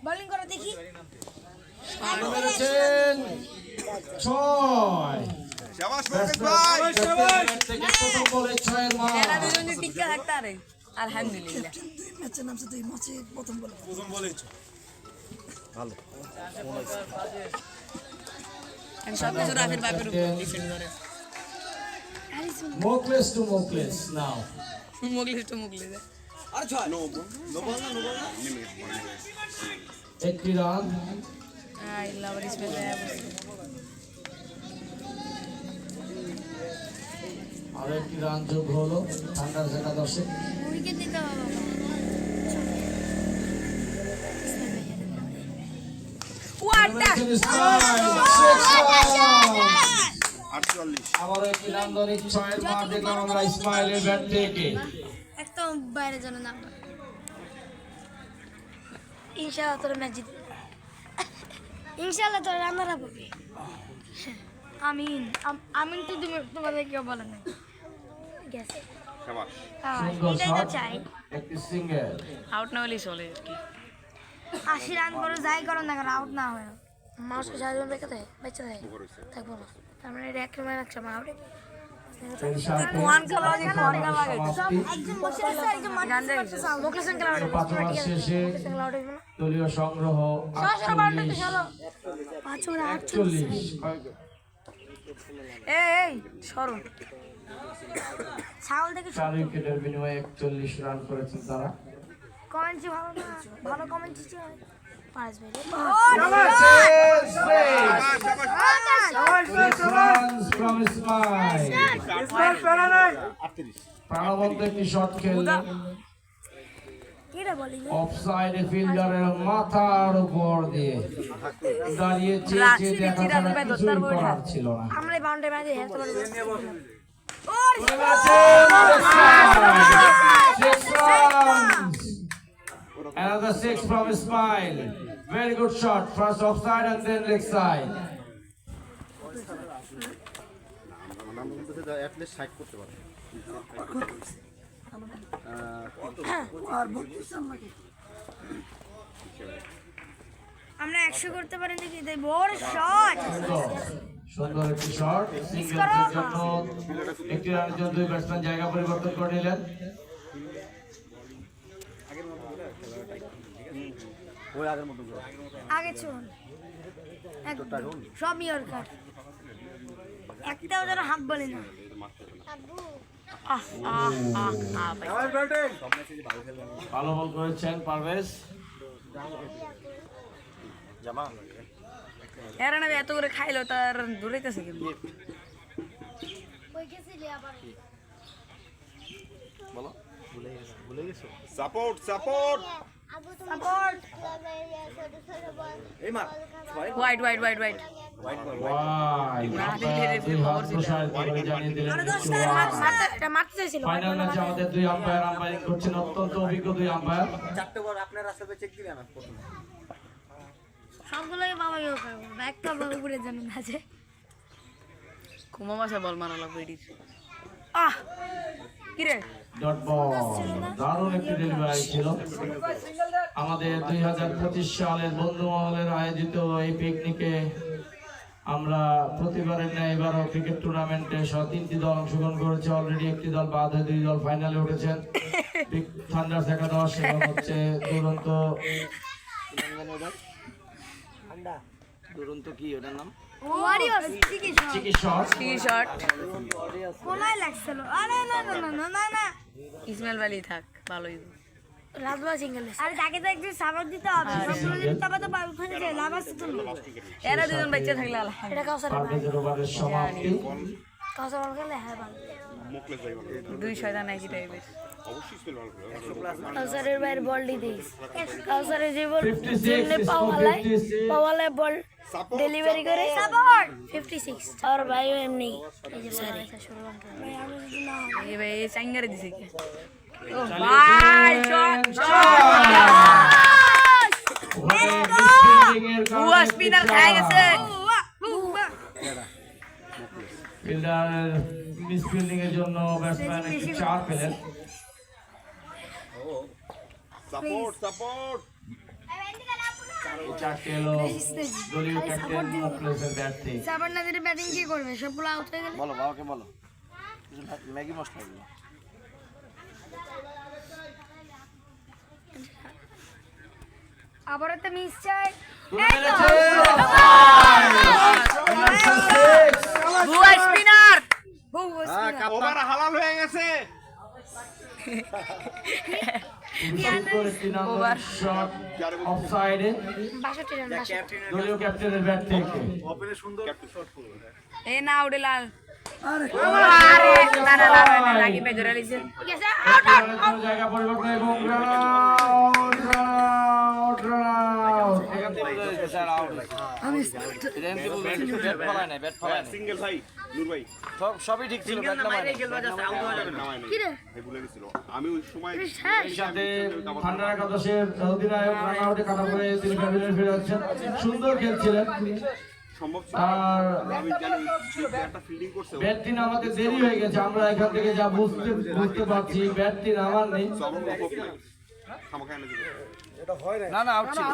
Bowling করো দেখি। আলহামদুলিল্লাহ সবকিছু রাফের বাপের উপর ডিপেন্ড করে। Mokles to Mokles now. মুগলিশ তো মুগলিশ। একটি রান। আর একটি রান যোগ হলো থান্ডার্স একাদশে। উইকেট দিতে হবে। আবার একটি নান্দনিক ছয়ের মার দেখলাম আমরা ইসমাইলের ব্যাট থেকে। একদম বাইরে যেন না। ইনশাআল্লাহ তোর ম্যাচ জিতবে। ইনশাআল্লাহ তোর রানার আপ হবে। আমিন আমিন তো তোমাদের কেউ বলে না। গেছে শাবাশ। এটাই তো চাই। একটি সিঙ্গেল। আউট না হলেই চলে আর কি। 80 রান করে যাই করো না কারণ আউট না হয়। মাউসকে সাহায্য বেঁকে দেয় বেঁচে দেয় থাকবো না। তার মানে এটা একটা ম্যাচ একটা আউট। কোয়ান খেলা যে কোয়ান খেলা একজন বসে আছে একজন মাঠে করতেছে মোকলেশন খেলা হবে। দলীয় সংগ্রহ 48। এই সরো ছাগল থেকে 4 উইকেটের বিনিময়ে 41 রান করেছেন তারা। কমেন্টস ভালো না ভালো কমেন্টস ছিল পাঁচ মিনিট প্রাণবন্ত একটি শট খেললেন অফসাইডে ফিল্ডারের মাথার উপর দিয়ে দাঁড়িয়ে চেয়েছে দেখা ছাড়া কিছুই করার ছিল না। আমরা বাউন্ডারি মাঝে হেলতে পারবো। Another 6 from Ismail. Very good shot. First offside and then leg side. আমরা 100 করতে পারি নাকি তাই বড় শট। সুন্দর একটি শট সিঙ্গেলের জন্য একটি রানের জন্য দুই ব্যাটসম্যান জায়গা পরিবর্তন করে নিলেন। আগে চল সব ইয়র্কার একটাও যেন হাফ বলে না। ভালো বল করেছেন পারভেজ। এরা না এত করে খাইলো তার দূরেইতেছে কিন্তু বলো ভুলে গেছো সাপোর্ট সাপোর্ট সাপোর্ট এই মার white white white white final ম্যাচে আমাদের দুই আম্পায়ার আম্পায়ারিং করছেন অত্যন্ত অভিজ্ঞ দুই আম্পায়ার। চারটে বল আপনার রাস্তায় চেক দিবেন না প্রথমে সবগুলোই বাবা ইয়ে করবো একটা বল উপরে জানেন আছে কুমা মাসে বল মারা লাগবে এটির কিরে ডট বল দারুণ একটি ডেলিভারি ছিল। আমাদের 2025 সালের বন্ধু মহলের আয়োজিত এই পিকনিকে আমরা প্রতিবারের ন্যায় এবারও ক্রিকেট টুর্নামেন্টে 3টি দল অংশগ্রহণ করেছে। অলরেডি একটি দল বাদ হয়ে 2 দল ফাইনালে উঠেছেন। থান্ডার্স একাদশ এবং হচ্ছে দুরন্ত কি ওটার নাম ওয়ারিয়র চিকি শট কোনায় লাগছিল। আরে না না না না না না ইসমাইল ভালি থাক ভালোই রাজবা সিঙ্গেল আরে তাকে তো একটু সাপোর্ট দিতে হবে। সবগুলো যদি তবে তো ওখানে যে লাভ আছে তো এরা দুজন বাচ্চা থাকলে আলহামদুলিল্লাহ এটা কাউসার পারভেজের ওভারের সমাপ্তি। কাউসার বল খেলে হ্যাঁ ভালো দুই শয়তান একই টাইপের কাউসারের বাইরে বল দিস কাউসারের যে বল 56 যেমনে পাওয়ালে বল ডেলিভারি করে সাপোর্ট 56 আর ভাই এমনি এই যে সরি ভাই আমি যদি না এই ভাই চাঙ্গারে দিছে কি ও ভাই বুয়া স্পিনার খায় গেছে ফিল্ডার মিসফিল্ডিং এর জন্য ব্যাটসম্যান একটি 4 পেলেন। প্লিজ সাপোর্ট এই চারটি হলো দলীয় ক্যাপ্টেন মুখলেসের ব্যাট থেকে। সাবার না দিলে ব্যাটিং কি করবে সবগুলো আউট হয়ে গেলে বলো বাবাকে বলো ম্যাগি মশলা দিলো আবার একটা মিস চাই ভুয়া স্পিনার ওভার হালাল হয়ে গেছে সুন্দর একটি নাম্বার শট অফসাইডে 62 রান 62 দলীয় ক্যাপ্টেনের ব্যাট থেকে। ওপেনে সুন্দর শট করলো এ না উড়ে লাল আরে না না না লাগি বেজরা লিছে গেছে জায়গা পরিবর্তন এবং সিঙ্গেল ভাই নূর ভাই সবই ঠিক ছিল ব্যাট নামায় কি রে ভুলে গেছিল আমি ওই সময় হ্যাঁ সাথে ঠান্ডা একাদশের অধিনায়ক রান আউটে কাটা করে তিনি প্যাভিলিয়নে ফিরে যাচ্ছেন। সুন্দর খেলছিলেন সম্ভব ছিল আর আমি জানি একটা ফিল্ডিং করছে ব্যাটটি নামাতে দেরি হয়ে গেছে। আমরা এখান থেকে যা বুঝতে পারছি ব্যাটটি নামার নেই। সব খামাখা এনে দিল না আউট ছিল